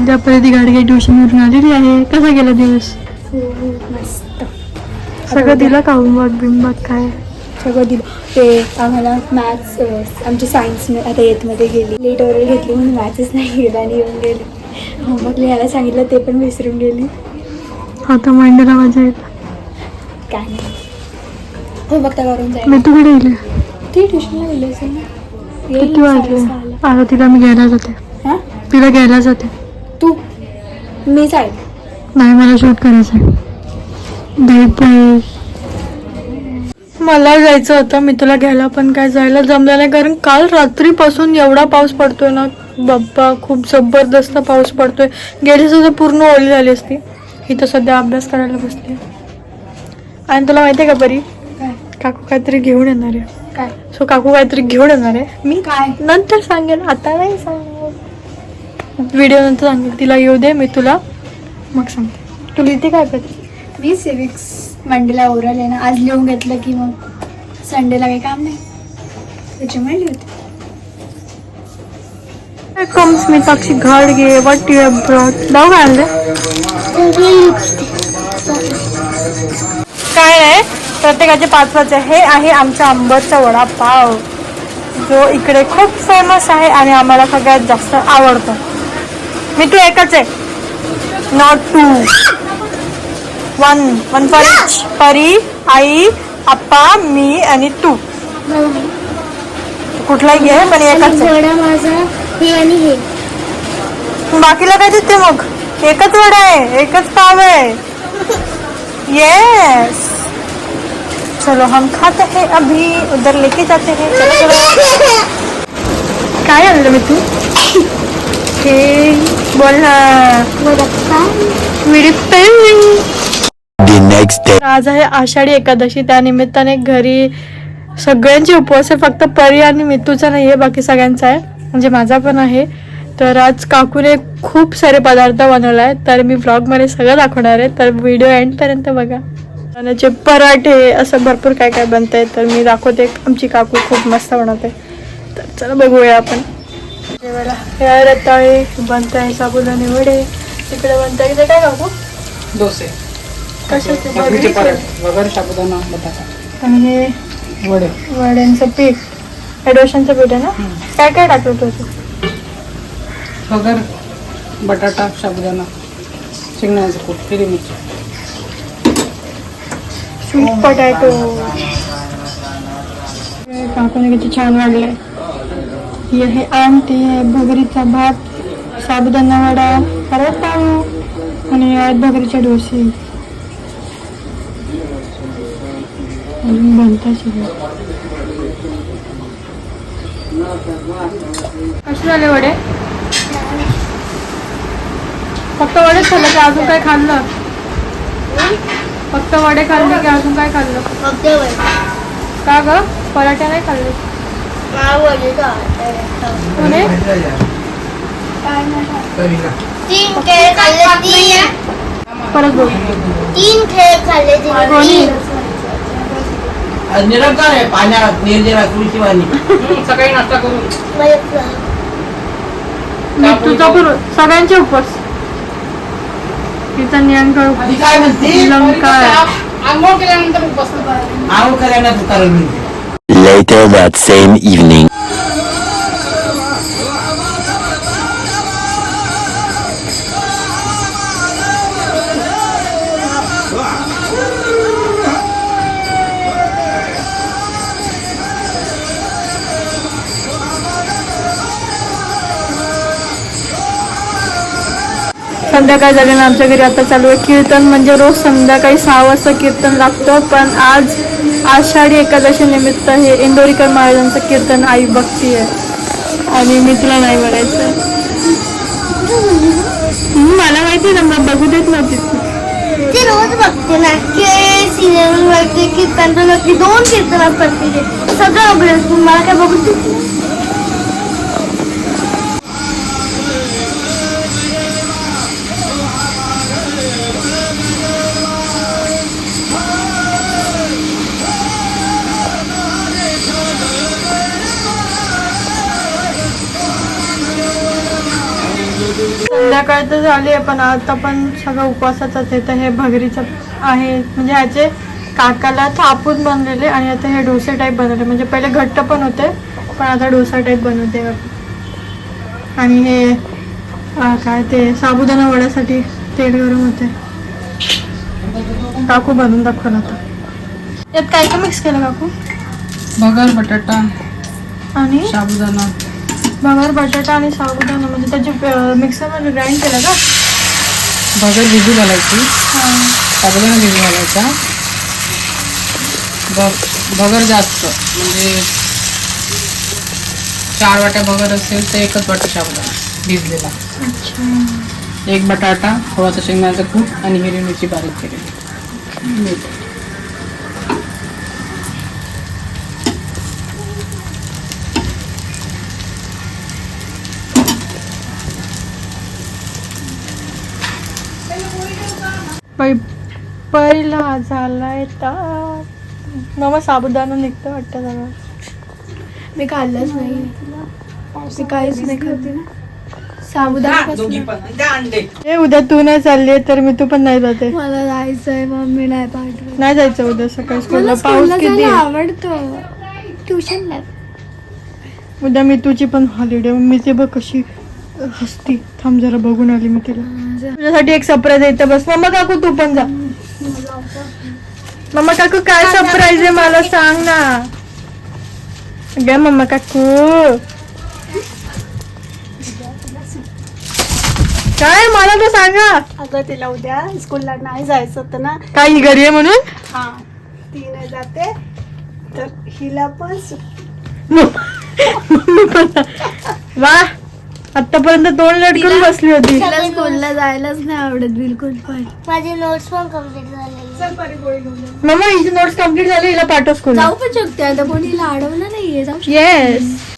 सध्या परत गाडी काही ट्युशनवरून आलेली आहे. कसा गेला दिवस? मस्त. सगळं दिलं का होमवर्क बिमवर्क काय? सगळं दिलं. ते आम्हाला मॅथ्स आमची सायन्स आता 8मध्ये गेली, लेट वगैरे घेतली म्हणून मॅथ्सच नाही गेला आणि येऊन गेले. होमवर्क लिहायला सांगितलं ते पण विसरून गेली. आता मंडेला मजा येईल. काय नाही होमवर्क तर करून जाईल. मी तू कुठे गेले? ती ट्युशनला गेली असेल ना. किती वाजले? आता तिला मी घ्यायला जाते. हां तिला घ्यायला जाते. तू मी जाईल. नाही मला शूट करायचं आहे. मला जायचं होतं, मी तुला घ्यायला पण काय जायला जमलं नाही कारण काल रात्रीपासून एवढा पाऊस पडतोय ना बाप्पा, खूप जबरदस्त पाऊस पडतोय. गेली सुद्धा पूर्ण ओली झाली असती. ही तर सध्या अभ्यास करायला बसली. आणि तुला माहिती आहे का परी, काकू काहीतरी घेऊन येणार आहे. काय? सो काकू काहीतरी घेऊन येणार आहे. मी काय नंतर सांगेन, आता नाही सांगेन. व्हिडिओ नंतर सांगेन. तिला येऊ दे, मी तुला मग सांगते. तू लिहिते काय परी? मी सिविक्स मंडेला ओरल आहे ना, आज लिहून घेतलं की मग संडेला काही काम नाही त्याच्यामुळे लिहिते. कम्स मीनाक्षी घाडगे, व्हॉट यू हॅव ब्रॉट? डाव काय आणले? काय नाही, प्रत्येकाचे 5 हे आहे आमचा आंबटचा वडापाव, जो इकडे खूप फेमस आहे आणि आम्हाला सगळ्यात जास्त आवडतो. मी तू एकच आहे, not two. One for each. परी, आई, आप्पा, मी आणि तू. कुठलाही घे पण एकच आहे. माझा हे आणि हे बाकीला काय देते मग? एकच वडा आहे, एकच पाव आहे. यस, चलो हम खाते हैं अभी, उधर लेके जाते हैं. चलो चलो. काय आणलं मी तू? हे बोल ना. आज आहे आषाढी एकादशी, त्यानिमित्ताने घरी सगळ्यांचे उपवास आहे. फक्त परी आणि मितूचा नाही आहे, बाकी सगळ्यांचा आहे, म्हणजे माझा पण आहे. तर आज काकूने खूप सारे पदार्थ बनवले आहेत, तर मी व्लॉगमध्ये सगळं दाखवणार आहे. तर व्हिडिओ एंडपर्यंत बघा. त्याचे पराठे असं भरपूर काय काय बनत आहे, तर मी दाखवते. आमची काकू खूप मस्त बनवते. तर चला बघूया आपण. हे रताळे बनत आहे, साबुदाणे वडे तिकडे बनत आहे. काय काकू? डोसे. कशाचे? वगैरे साबुदाणा बटाटा आणि हे वडे. वड्यांचं पीठ, हे डोशांचं पीठ आहे ना. काय काय टाकलं होतं? वगैरे बटाटा, साबुदाणा, शेंगदाण्याचं कूट, हिरवी मिरची, स्वीट पोटॅटो. काकूने किती छान वाढलंय. हे आहे आमटी, हे भगरीचा भात, साबुदाणा वडा, रताळू आणि भगरीच्या डोसे. बनतात सगळं. कसे झाले वडे? फक्त वडेच खाल्लं की अजून काय खाल्लं? फक्त वडे खाल्ले की अजून काय खाल्लं? का ग? पराठे नाही खाल्ले? परत बोल. 3 खेळ खाल्ले कोणी? निरंकार आहे पाण्यात निर्जरा तुळशीवाणी. सकाळी नाश्ता करून तुझा करू सगळ्यांचे उपवास. तिचा नियंत्रण काय म्हणते? आंघोळ केल्यानंतर उपवास. आंघोळ केल्यानंतर कारण म्हणते. Later that same evening. संध्याकाळ झाले ना आमच्या घरी. आता चालू आहे कीर्तन, म्हणजे रोज संध्याकाळी 6 वाजता कीर्तन लागतं. पण आज आषाढी एकादशी निमित्त हे इंदोरीकर महाराजांचं कीर्तन आई बघती आहे आणि मी तुला नाही म्हणायचं. मला माहिती ना, मग बघू देत नव्हती ते रोज बघते ना की सिरियल बघते, कीर्तन बघते, 2 कीर्तन असतात तिथे, सगळं बघते. मला काय बघू देत. संध्याकाळ तर झाली आहे, पण आता पण सगळं उपवासाचंच आहे. तर हे भगरीचं आहे, म्हणजे ह्याचे काकाला थापून बनलेले आणि आता हे डोसे टाईप बनवले. म्हणजे पहिले घट्ट पण होते, पण आता डोसा टाईप बनवते. आणि हे काय ते साबुदाणा वड्यासाठी तेल गरम होते. काकू बनवून दाखवलं आता. यात काय काय मिक्स केलं काकू? बगर, बटाटा आणि साबुदाणा. बगर, बटाटा आणि साबुदाणा म्हणजे त्याची मिक्सरमध्ये ग्राइंड केलं का? बगर भिजू घालायची, साबुदाणा भिजू घालायचा. बगर जास्त म्हणजे 4 वाट्या बगर असेल तर 1 वाटा साबुदाणा भिजलेला. अच्छा. 1 बटाटा, थोडासा शेंगदाण्याचा कूट आणि हिरवी मिरची बारीक केलेली. मीठ. पहिला झालाय तर मग साबुदाणा निघतं वाटतं सगळं. मी खाल्लंच नाही, मी काहीच नाही खाते. साबुदाणा हे उद्या तू नाही चालली तर मी तू पण नाही जाते. मला जायचंय, मम्मी नाही पाठवत. नाही जायचं उद्या सकाळी स्कूलला. मला पाऊस स्कूलला किती जायला आहे? आवडतं. ट्युशनला उद्या मी तुझी पण हॉलिडे. मी ते बघ कशी हसती. थांब जरा बघून आली मी तिला. तुझ्यासाठी एक सरप्राईज आहे इथं बस. मम्मा काकू तू पण जा. मम्मा काकू काय सरप्राईज आहे मला सांग ना. ग मम्मा काकू काय मला तर सांगा. अगं तिला उद्या स्कूलला नाही जायचं होतं ना. काही घरी आहे म्हणून. हा, ती नाही जाते तर हिला पण मम्मी पण वा आतापर्यंत तोंड लटकून बसली होती. तिला स्कूलला जायलाच नाही आवडत बिलकुल पण. माझे नोट्स पण कम्प्लीट झालेले. मम्मा हिची नोट्स कम्प्लीट झाली. हिला पाठव स्कूल. जाऊ पण शकते आता, कोणी हिला अडवलं नाहीये. जाऊ शकते. येस